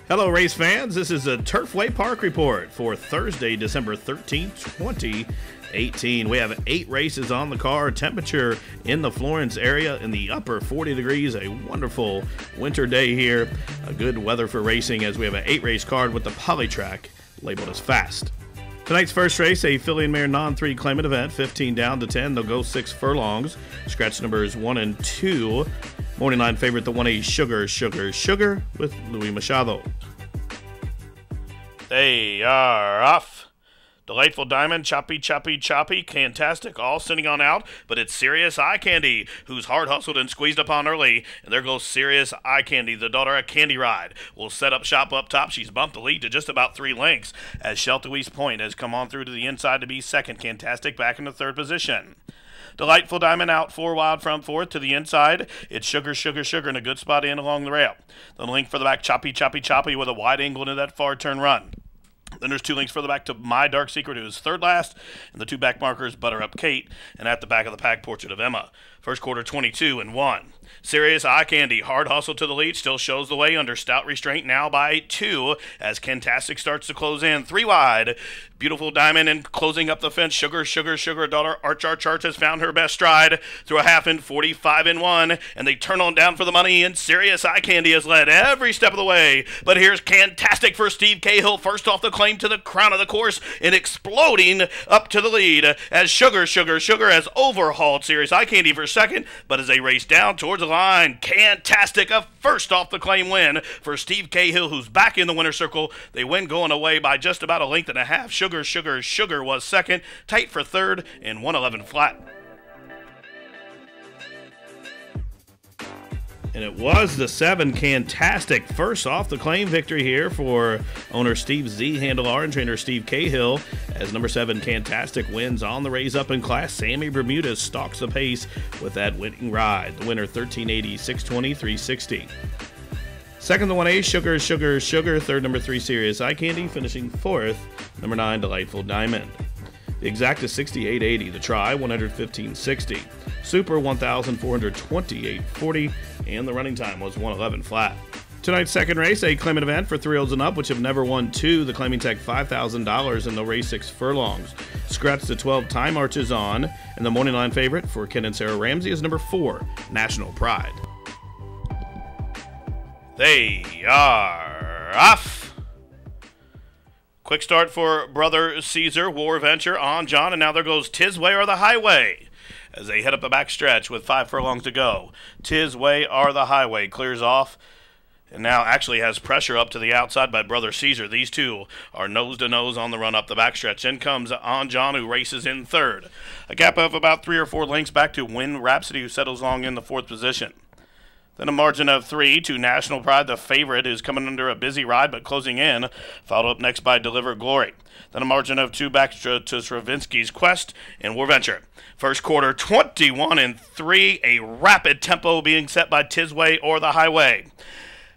Hello, race fans. This is a Turfway Park Report for Thursday, December 13th, 2018. We have 8 races on the car. Temperature in the Florence area in the upper 40 degrees. A wonderful winter day here. A good weather for racing as we have an 8-race card with the Polytrack labeled as fast. Tonight's first race, a filly and mare non-3 claimant event, 15 down to 10. They'll go 6 furlongs. Scratch numbers 1 and 2. Morning line favorite, the 1A Sugar, Sugar, Sugar with Louis Machado. They are off. Delightful Diamond, choppy, choppy, choppy, fantastic, all sitting on out, but it's Serious Eye Candy, who's hard hustled and squeezed upon early, and there goes Serious Eye Candy, the daughter of Candy Ride, will set up shop up top. She's bumped the lead to just about 3 lengths, as Sheltowese Point has come on through to the inside to be second. Fantastic back in the 3rd position. Delightful Diamond out 4 wide from 4th to the inside. It's Sugar, Sugar, Sugar in a good spot in along the rail. The link for the back, Choppy, Choppy, Choppy with a wide angle into that far turn run. Then there's 2 links further back to My Dark Secret, who is 3rd last, and the 2 back markers, Butter Up Kate, and at the back of the pack, Portrait of Emma. First quarter, 22 and 1. Serious Eye Candy, hard hustle to the lead, still shows the way under stout restraint now by 2 as Kentastic starts to close in. 3 wide. Beautiful Diamond and closing up the fence. Sugar, Sugar, Sugar, daughter Arch has found her best stride through a half in 45 and 1, and they turn on down for the money, and Serious Eye Candy has led every step of the way. But here's Kentastic for Steve Cahill, first off the claim to the crown of the course and exploding up to the lead as Sugar, Sugar, Sugar has overhauled Serious Eye Candy for second, but as they race down towards the line, Kentastic a first off the claim win for Steve Cahill, who's back in the winner's circle. They win going away by just about 1.5 lengths. Sugar, Sugar, Sugar was second, tight for 3rd, and 111 flat. And it was the 7 Kentastic first off the claim victory here for owner Steve Z. Handler and trainer Steve Cahill as number 7 Kentastic wins on the raise up in class. Sammy Bermudez stalks the pace with that winning ride. The winner 1380, 620, 360. Second, the 1A Sugar, Sugar, Sugar. Third, number 3 Serious Eye Candy. Finishing 4th, number 9 Delightful Diamond. The exact is 68.80. The try 115.60. Super 1,428.40, and the running time was 111 flat. Tonight's second race, a claimant event for 3-year-olds and up, which have never won 2. The claiming tag $5,000, and they'll race 6 furlongs. Scratch the 12 time arches on, and the morning line favorite for Ken and Sarah Ramsey is number 4 National Pride. They are off. Quick start for Brother Caesar, War Venture on John, and now there goes Tisway or the Highway as they head up the back stretch with 5 furlongs to go. Tisway or the Highway clears off and now actually has pressure up to the outside by Brother Caesar. These two are nose-to-nose on the run up the backstretch. In comes On John, who races in 3rd. A gap of about 3 or 4 lengths back to Win Rhapsody, who settles along in the 4th position. Then a margin of 3 to National Pride, the favorite, is coming under a busy ride but closing in, followed up next by Deliver Glory. Then a margin of 2 back to Stravinsky's Quest and War Venture. First quarter, 21 and 3, a rapid tempo being set by Tisway or the Highway.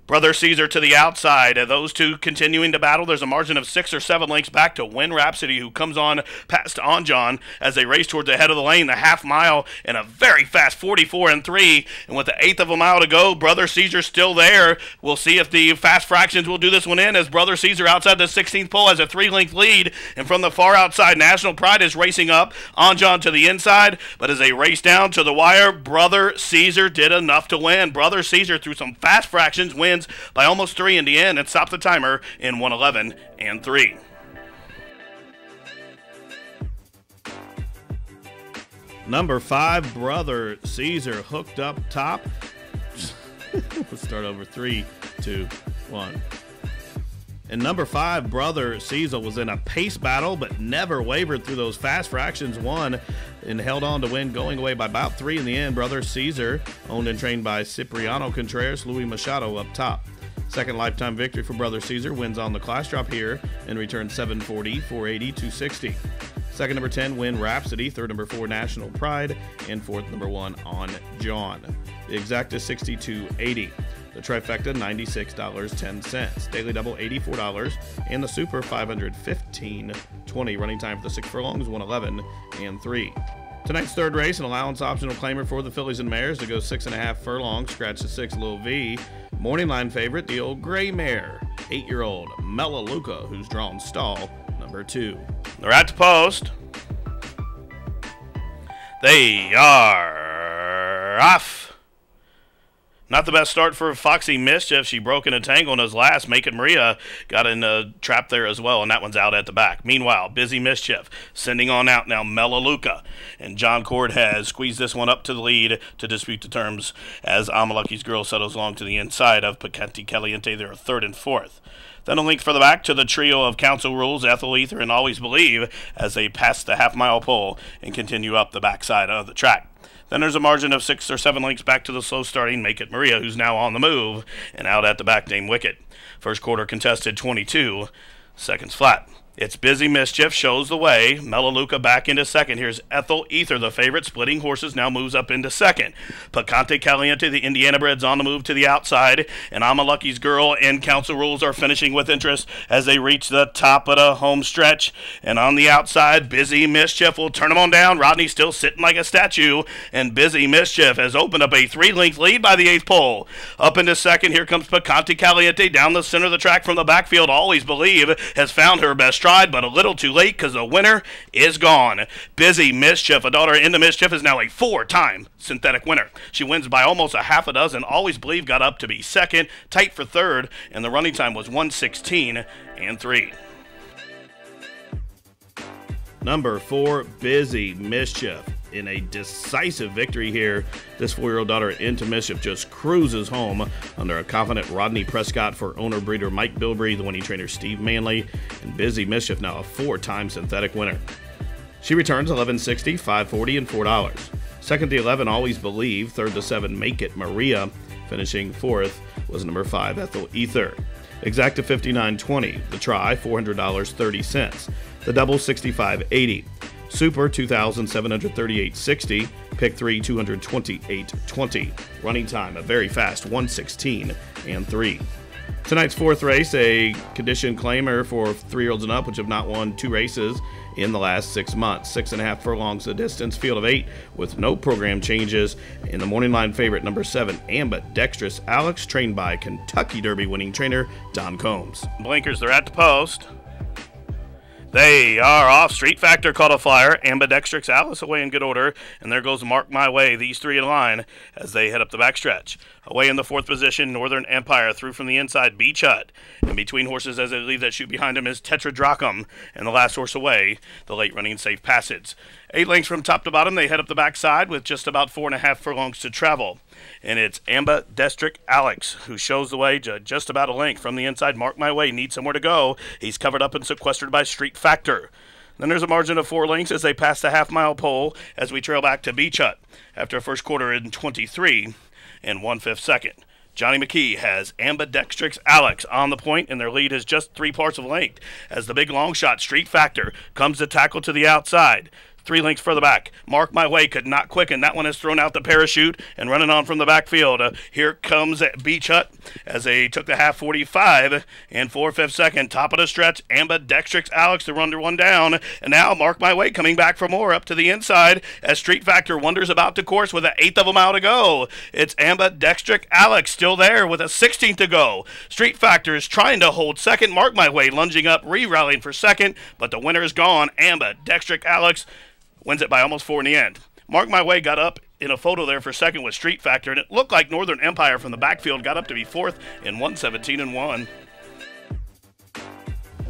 Brother Caesar to the outside. Those two continuing to battle. There's a margin of 6 or 7 lengths back to Win Rhapsody, who comes on past On John as they race towards the head of the lane. The half mile in a very fast 44 and 3. And with the 1/8 of a mile to go, Brother Caesar still there. We'll see if the fast fractions will do this one in as Brother Caesar outside the 16th pole has a 3-length lead. And from the far outside, National Pride is racing up. On John to the inside. But as they race down to the wire, Brother Caesar did enough to win. Brother Caesar, through some fast fractions, wins by almost 3 in the end and stopped the timer in 111 and 3. Number 5 Brother Caesar hooked up top. Let's start over. 3, 2, 1. And number 5 Brother Caesar was in a pace battle but never wavered through those fast fractions. Won and held on to win, going away by about 3 in the end. Brother Caesar, owned and trained by Cipriano Contreras, Louis Machado up top. Second lifetime victory for Brother Caesar, wins on the class drop here and returns 740, 480, 260. Second, number 10, Win Rhapsody. Third, number 4, National Pride. And fourth, number 1, On John. The exact is 62.80. The trifecta, $96.10. Daily double, $84. And the super, $515.20. Running time for the 6 furlongs, 111 and 3. Tonight's third race, an allowance optional claimer for the fillies and mares to go 6.5 furlongs. Scratch the 6, Lil V. Morning line favorite, the old gray mare. 8-year-old Melaleuca, who's drawn stall number 2. They're at the post. They are off. Not the best start for Foxy Mischief. She broke in a tangle in his last. Make It Maria got in a trap there as well, and that one's out at the back. Meanwhile, Busy Mischief sending on out now Melaleuca. And John Cord has squeezed this one up to the lead to dispute the terms as Amalucky's Girl settles along to the inside of Picante Caliente. They're 3rd and 4th. Then a link for the back to the trio of Council Rules, Ethel Ether, and Always Believe as they pass the half-mile pole and continue up the backside of the track. Then there's a margin of 6 or 7 lengths back to the slow-starting Make It Maria, who's now on the move, and out at the back named Wicked. First quarter contested 22 seconds flat. It's Busy Mischief shows the way. Melaleuca back into second. Here's Ethel Ether, the favorite, splitting horses, now moves up into second. Picante Caliente, the Indiana Breds, on the move to the outside. And Amalucky's Girl and Council Rules are finishing with interest as they reach the top of the home stretch. And on the outside, Busy Mischief will turn them on down. Rodney's still sitting like a statue. And Busy Mischief has opened up a 3-length lead by the 8th pole. Up into second, here comes Picante Caliente down the center of the track from the backfield. Always Believe has found her best stride, but a little too late because the winner is gone. Busy Mischief, a daughter into Mischief, is now a 4-time synthetic winner. She wins by almost a half a dozen. Always Believe got up to be second, tight for third, and the running time was 1:16 and 3. Number 4, Busy Mischief. In a decisive victory here, this 4-year-old daughter into Mischief just cruises home under a confident Rodney Prescott for owner-breeder Mike Bilbrey, the winning trainer Steve Manley, and Busy Mischief now a 4-time synthetic winner. She returns 1160, 540, and $4. Second to 11, Always Believe. Third to 7, Make It Maria. Finishing 4th was number 5, Ethel Ether. Exact to 59.20. The try, $400, 30 cents. The double, 65.80. Super, $2,738.60. Pick 3, $228.20. Running time, a very fast 1:16 and 3. Tonight's 4th race, a condition claimer for 3-year-olds and up, which have not won 2 races in the last 6 months. 6.5 furlongs the distance, field of 8 with no program changes. In the morning line favorite, number 7, Ambidextrous Alex, trained by Kentucky Derby winning trainer Don Combs. Blinkers, they're at the post. They are off. Street Factor caught a flyer. Ambidextrous Alice away in good order. And there goes Mark My Way. These 3 in line as they head up the backstretch. Away in the 4th position, Northern Empire through from the inside, Beach Hut. And between horses as they leave that chute behind him is Tetradrachum. And the last horse away, the late running Safe Passage. 8 lengths from top to bottom. They head up the backside with just about 4.5 furlongs to travel. And it's Ambidextrous Alex who shows the way just about a length from the inside. Mark My Way needs somewhere to go. He's covered up and sequestered by Street Factor. Then there's a margin of 4 lengths as they pass the half-mile pole as we trail back to Beach Hut after a first quarter in 23 and 1/5 second. Johnny McKee has Ambidextrous Alex on the point, and their lead is just 3 parts of length as the big long shot Street Factor comes to tackle to the outside. 3 lengths further back. Mark My Way could not quicken. That one has thrown out the parachute and running on from the backfield. Here comes Beach Hut as they took the half 45 and 4/5 second. Top of the stretch, Ambidextrous Alex to run one down. And now Mark My Way coming back for more up to the inside as Street Factor wanders about the course with 1/8 of a mile to go. It's Ambidextrous Alex still there with a 16th to go. Street Factor is trying to hold second. Mark My Way lunging up, re-rallying for second, but the winner is gone. Ambidextrous Alex wins it by almost 4 in the end. Mark My Way got up in a photo there for second with Street Factor, and it looked like Northern Empire from the backfield got up to be 4th in 1:17 and 1.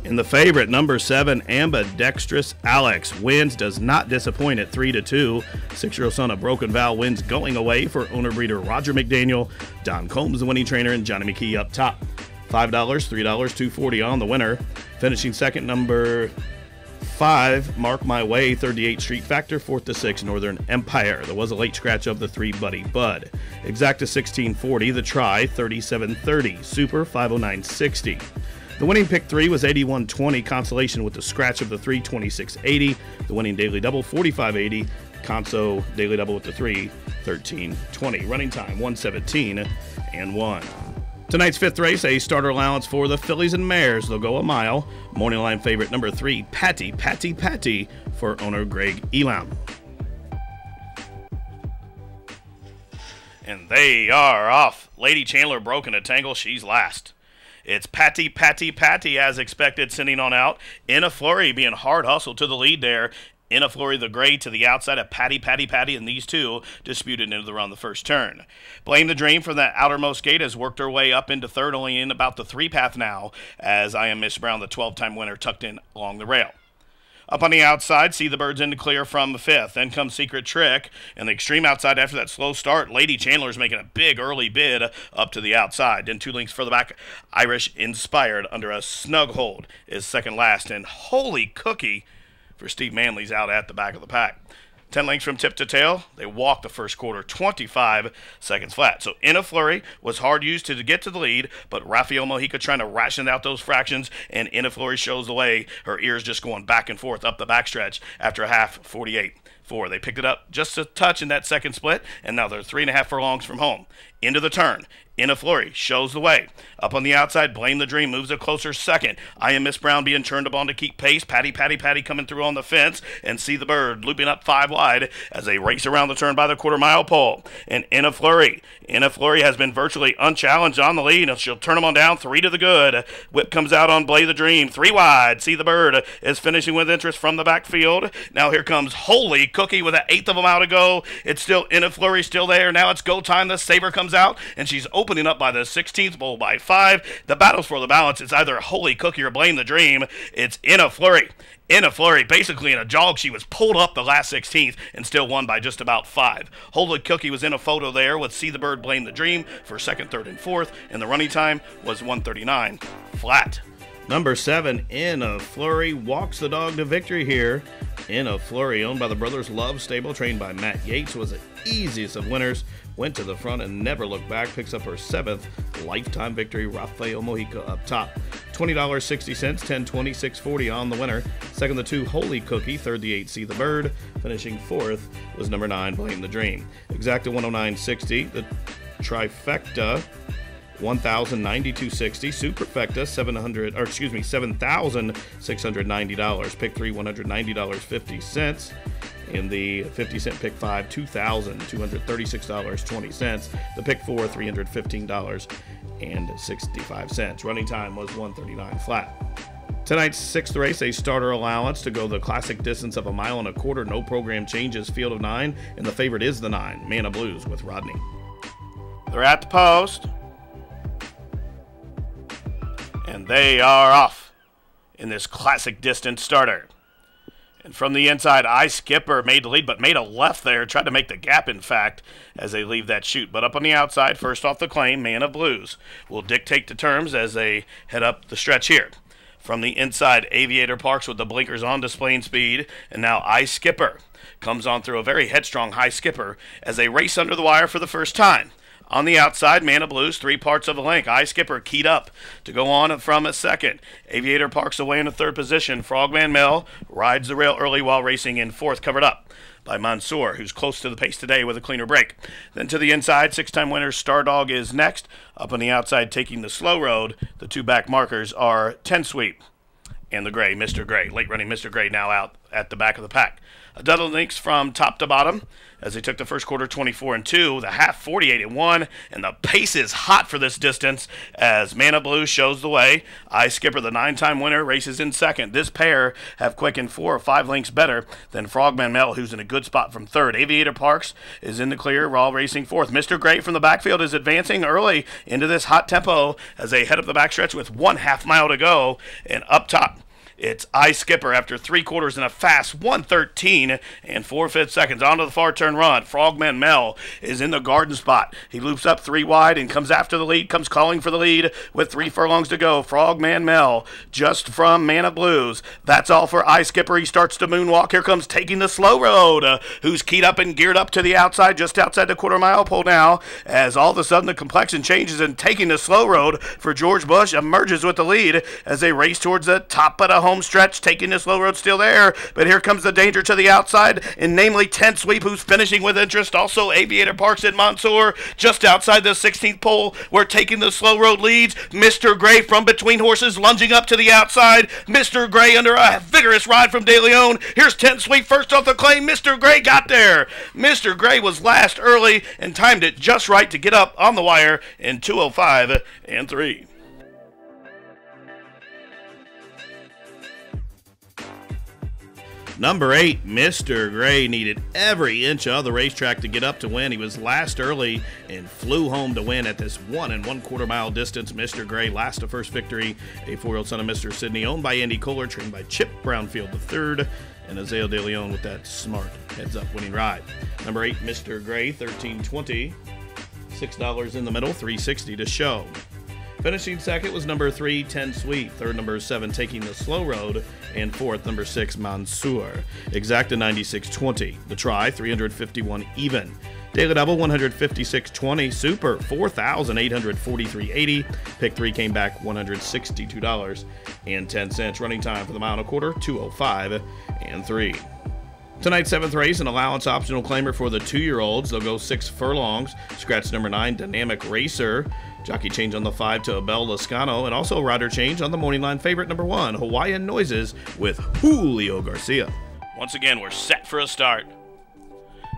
In the favorite, number 7, Ambidextrous Alex wins, does not disappoint at 3-2. 6-year-old son of Broken Vow wins going away for owner-breeder Roger McDaniel. Don Combs, the winning trainer, and Johnny McKee up top. $5, $3, $2.40 on the winner. Finishing second, number 5, Mark My Way, 38 Street Factor, 4th to 6, Northern Empire. There was a late scratch of the 3 Buddy Bud. Exacta 1640, the try, 3730, Super, 50960. The winning pick 3 was 8120, consolation with the scratch of the 3, 2680. The winning daily double, 4580, conso daily double with the 3, 1320. Running time, 1:17 and 1. Tonight's 5th race, a starter allowance for the fillies and mares. They'll go a mile. Morning line favorite number 3, Patty for owner Greg Elam. And they are off. Lady Chandler broke in a tangle. She's last. It's Patty as expected, sending on out. In a flurry, being hard hustled to the lead there. In a flurry, the gray to the outside of Patty, and these two disputed into the run the first turn. Blame the Dream from the outermost gate has worked her way up into third, only in about the 3 path now, as I Am Miss Brown, the 12-time winner, tucked in along the rail. Up on the outside, See the Birds in the clear from 5th. Then comes Secret Trick. And the extreme outside after that slow start, Lady Chandler's making a big early bid up to the outside. Then 2 lengths further back, Irish Inspired under a snug hold is second last. And Holy Cookie for Steve Manley's out at the back of the pack. 10 lengths from tip to tail. They walked the first quarter, 25 seconds flat. So In a Flurry was hard used to get to the lead, but Rafael Mojica trying to ration out those fractions, and In a Flurry shows the way. Her ears just going back and forth up the backstretch after a half, 48-4. They picked it up just a touch in that second split, and now they're 3.5 furlongs from home. Into the turn. In a Flurry shows the way. Up on the outside, Blame the Dream moves a closer second. I Am Miss Brown being turned upon to keep pace. Patty coming through on the fence. And See the Bird looping up 5 wide as they race around the turn by the quarter-mile pole. And In a Flurry has been virtually unchallenged on the lead. And she'll turn them on down 3 to the good. Whip comes out on Blame the Dream. 3 wide. See the Bird is finishing with interest from the backfield. Now here comes Holy Cookie with an 1/8 of a mile to go. It's still In a Flurry still there. Now it's go time. The Saber comes out, and she's opening up by the 16th pole by 5. The battle's for the balance. It's either Holy Cookie or Blame the Dream. It's In a Flurry. In a Flurry, basically in a jog, she was pulled up the last 16th and still won by just about 5. Holy Cookie was in a photo there with See the Bird, Blame the Dream for 2nd, 3rd, and 4th, and the running time was 1:39 flat. Number 7, In a Flurry, walks the dog to victory here. In a Flurry, owned by the Brothers Love Stable, trained by Matt Yates, was the easiest of winners. Went to the front and never looked back. Picks up her 7th lifetime victory. Rafael Mojica up top. $20.60, 10-20, 640 on the winner. Second, the 2, Holy Cookie. Third, the 8, See the Bird. Finishing 4th was number 9, Blame the Dream. Exacta 109.60. The trifecta, $1,092.60. Superfecta, $7,690. Pick 3, $190.50. In the 50-cent pick 5, $2,236.20. The pick 4, $315.65. Running time was 1:39 flat. Tonight's 6th race, a starter allowance to go the classic distance of 1.25 miles. No program changes. Field of 9, and the favorite is the 9, Mana Blues with Rodney. They're at the post, and they are off in this classic distance starter. And from the inside, I Skipper made the lead, but made a left there. Tried to make the gap, in fact, as they leave that chute. But up on the outside, first off the claim, Man of Blues will dictate the terms as they head up the stretch here. From the inside, Aviator Parks with the blinkers on, displaying speed. And now I Skipper comes on through a very headstrong High Skipper as they race under the wire for the first time. On the outside, Man of Blues, 3 parts of a length. I Skipper keyed up to go on from a second. Aviator Parks away in the 3rd position. Frogman Mel rides the rail early while racing in 4th, covered up by Mansour, who's close to the pace today with a cleaner break. Then to the inside, 6-time winner Stardog is next. Up on the outside, taking the slow road, the 2 back markers are 10 Sweep and the Gray, Mr. Gray. Late running Mr. Gray now out at the back of the pack. A dozen links from top to bottom as they took the first quarter 24-2, the half 48-1, and the pace is hot for this distance as Mana Blue shows the way. I Skipper, the 9-time winner, races in second. This pair have quickened 4 or 5 lengths better than Frogman Mel, who's in a good spot from third. Aviator Parks is in the clear, Raw racing fourth. Mr. Gray from the backfield is advancing early into this hot tempo as they head up the backstretch with 1/2 mile to go, and up top, it's I Skipper after 3 quarters in a fast 1:13 and 4/5 seconds onto the far turn run. Frogman Mel is in the garden spot. He loops up 3 wide and comes after the lead, comes calling for the lead with 3 furlongs to go. Frogman Mel just from Mana Blues. That's all for I Skipper. He starts to moonwalk. Here comes Taking the Slow Road, who's keyed up and geared up to the outside, just outside the quarter-mile pole now, as all of a sudden the complexion changes and Taking the Slow Road for George Bush emerges with the lead as they race towards the top of the home stretch. Taking the Slow Road still there, but here comes the danger to the outside, and namely 10 Sweep, who's finishing with interest. Also Aviator Parks and Mansour just outside the 16th pole where Taking the Slow Road leads. Mr. Gray from between horses lunging up to the outside. Mr. Gray under a vigorous ride from De Leon. Here's 10 Sweep first off the claim. Mr. Gray got there. Mr. Gray was last early and timed it just right to get up on the wire in 2:05 and 3. Number 8, Mr. Gray needed every inch of the racetrack to get up to win. He was last early and flew home to win at this 1 1/4 mile distance. Mr. Gray last to first victory, a 4-year-old son of Mr. Sydney, owned by Andy Kohler, trained by Chip Brownfield III, and Azale De Leon with that smart heads-up winning ride. Number 8, Mr. Gray, 1320, $6 in the middle, $3.60 to show. Finishing second was number 3, 10 Sweet. Third, number 7, Taking the Slow Road. And fourth, number 6, Mansour. Exacta 96.20. The try, 351 even. Daily double, 156.20. Super, 4,843.80. Pick 3 came back $162.10. Running time for the mile and a quarter, 2:05 and 3. Tonight's 7th race, an allowance optional claimer for the 2-year-olds. They'll go 6 furlongs. Scratch number 9, Dynamic Racer. Jockey change on the 5 to Abel Lascano, and also rider change on the morning line favorite number 1, Hawaiian Noises, with Julio Garcia. Once again, we're set for a start.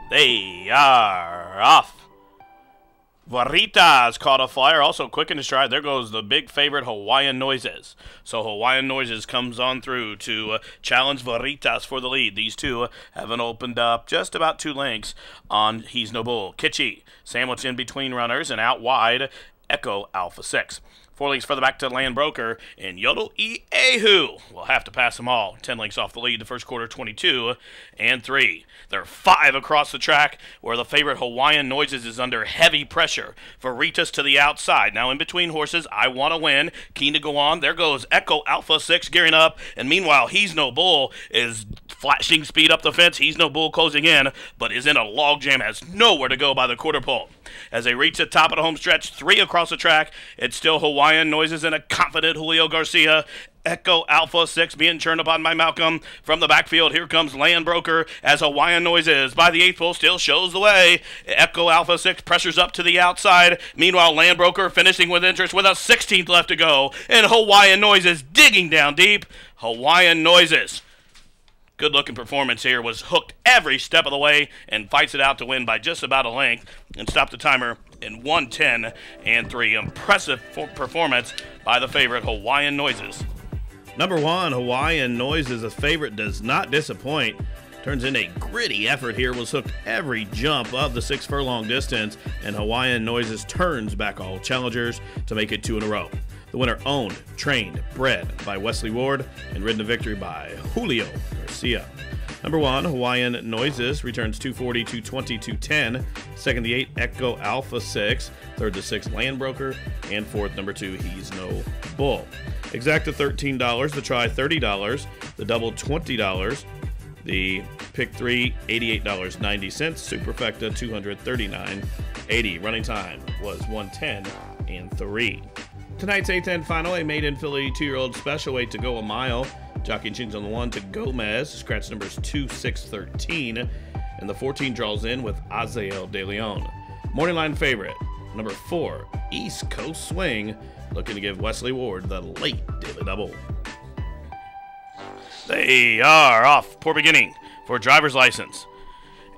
They are off. Varita's caught a flyer, also quick in his stride. There goes the big favorite, Hawaiian Noises. So Hawaiian Noises comes on through to challenge Varitas for the lead. These two haven't opened up just about 2 lengths on He's No Bull. Kitschy, sandwiched in between runners, and out wide, Echo Alpha 6. 4 lengths further back to Land Broker, and Yodel Ehu will have to pass them all. 10 lengths off the lead, the first quarter, 22 and 3. There are 5 across the track, where the favorite Hawaiian Noises is under heavy pressure. Veritas to the outside. Now in between horses, I Want to Win, keen to go on. There goes Echo Alpha 6 gearing up, and meanwhile, He's No Bull is flashing speed up the fence. He's No Bull closing in, but is in a logjam, has nowhere to go by the quarter pole. As they reach the top of the home stretch, 3 across the track, it's still Hawaiian Noises and a confident Julio Garcia. Echo Alpha 6 being churned upon by Malcolm. From the backfield, here comes Land Broker as Hawaiian Noises by the 8th pole still shows the way. Echo Alpha 6 pressures up to the outside. Meanwhile, Land Broker finishing with interest with a 16th left to go. And Hawaiian Noises digging down deep. Hawaiian Noises. Good-looking performance here, was hooked every step of the way and fights it out to win by just about a length and stop the timer in 1:10 and 3. Impressive performance by the favorite Hawaiian Noises. Number 1, Hawaiian Noises, a favorite, does not disappoint. Turns in a gritty effort here, was hooked every jump of the 6 furlong distance, and Hawaiian Noises turns back all challengers to make it 2 in a row. The winner owned, trained, bred by Wesley Ward, and ridden to victory by Julio Garcia. Number 1, Hawaiian Noises, returns 240, 220, 210. Second, the 8, Echo Alpha 6. Third, the 6, Land Broker. And fourth, number 2, He's No Bull. Exacta $13, the try $30, the double $20, the pick 3 $88.90, Superfecta $239.80. Running time was 1:10 and 3. Tonight's 8th and final, a maiden filly 2-year-old special weight to go a mile. Jockey change on the 1 to Gomez, scratch numbers 2, 6, 13, and the 14 draws in with Azale De Leon. Morning line favorite, number 4, East Coast Swing, looking to give Wesley Ward the late daily double. They are off. Poor beginning for driver's license.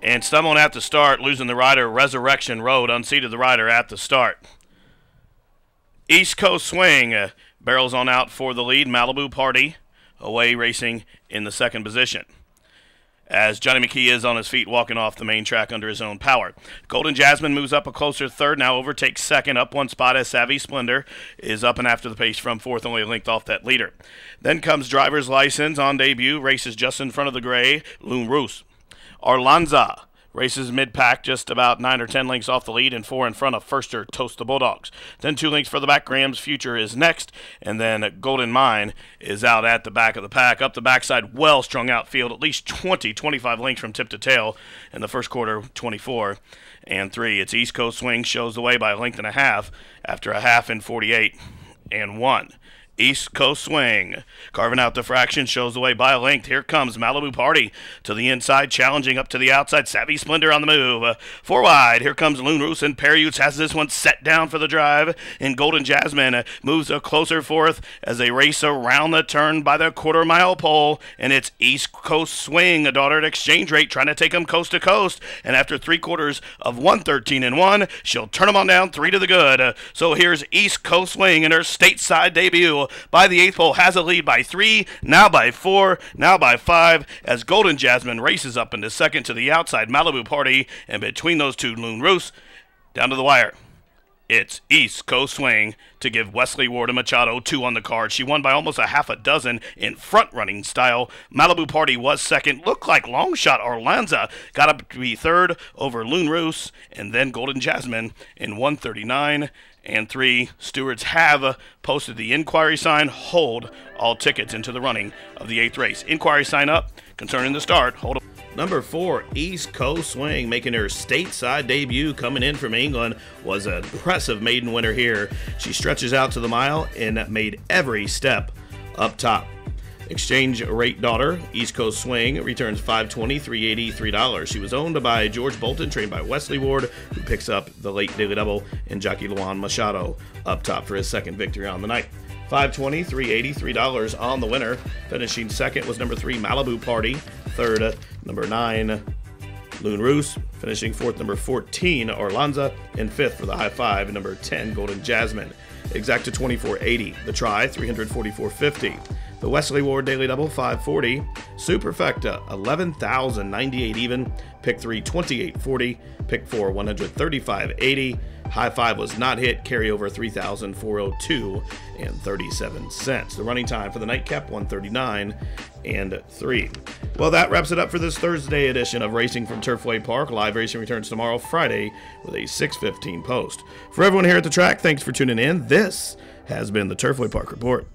And stumbling at the start, losing the rider, Resurrection Road, unseated the rider at the start. East Coast Swing barrels on out for the lead. Malibu Party away racing in the second position, as Johnny McKee is on his feet walking off the main track under his own power. Golden Jasmine moves up a closer third, now overtakes second, up 1 spot as Savvy Splendor is up and after the pace from fourth, only a length off that leader. Then comes Driver's License on debut, races just in front of the gray, Loon Roos. Arlanza races mid-pack, just about 9 or 10 lengths off the lead, and 4 in front of Firster, Toast the Bulldogs. Then 2 lengths further back, Graham's Future is next, and then Golden Mine is out at the back of the pack. Up the backside, well strung out field, at least 20, 25 lengths from tip to tail in the first quarter, 24 and 3. It's East Coast Swing shows the way by a length and a half after a half in 48 and 1. East Coast Swing, carving out the fraction, shows the way by a length. Here comes Malibu Party to the inside, challenging up to the outside. Savvy Splendor on the move. 4 wide, here comes Loon Roos, and Perriutes has this one set down for the drive. And Golden Jasmine moves a closer fourth as they race around the turn by the quarter-mile pole. And it's East Coast Swing, a daughter at Exchange Rate, trying to take them coast to coast. And after 3/4 of 1:13 and 1, she'll turn them on down 3 to the good. So here's East Coast Swing in her stateside debut Machado by the 8th pole has a lead by 3, now by 4, now by 5, as Golden Jasmine races up into second to the outside Malibu Party, and between those two, Loon Roos, down to the wire. It's East Coast Swing to give Wesley Ward and Machado 2 on the card. She won by almost a half a dozen in front-running style. Malibu Party was second. Looked like long shot Orlanza got up to be third over Loon Roos, and then Golden Jasmine in 139 and 3. Stewards have posted the inquiry sign. Hold all tickets into the running of the 8th race. Inquiry sign up concerning the start. Hold up. Number 4, East Coast Swing, making her stateside debut, coming in from England, was an impressive maiden winner here. She stretches out to the mile and made every step up top. Exchange Rate Daughter, East Coast Swing, returns $5.20, $3.80, $3. She was owned by George Bolton, trained by Wesley Ward, who picks up the late daily double, and Jockey Luan Machado up top for his second victory on the night. $5.20, $3.80, $3 on the winner. Finishing second was number 3, Malibu Party. Third, number 9, Loon Roos. Finishing fourth, number 14, Orlanza. And fifth for the high five, number 10, Golden Jasmine. Exacta $24.80. The try, $344.50. The Wesley Ward Daily Double, $5.40. Superfecta, $11,098 even. Pick 3, $28.40. Pick 4, $135.80. High five was not hit. Carryover $3,402 and 37 cents. The running time for the nightcap 139 and 3. Well, that wraps it up for this Thursday edition of Racing from Turfway Park. Live racing returns tomorrow, Friday, with a 6:15 post. For everyone here at the track, thanks for tuning in. This has been the Turfway Park Report.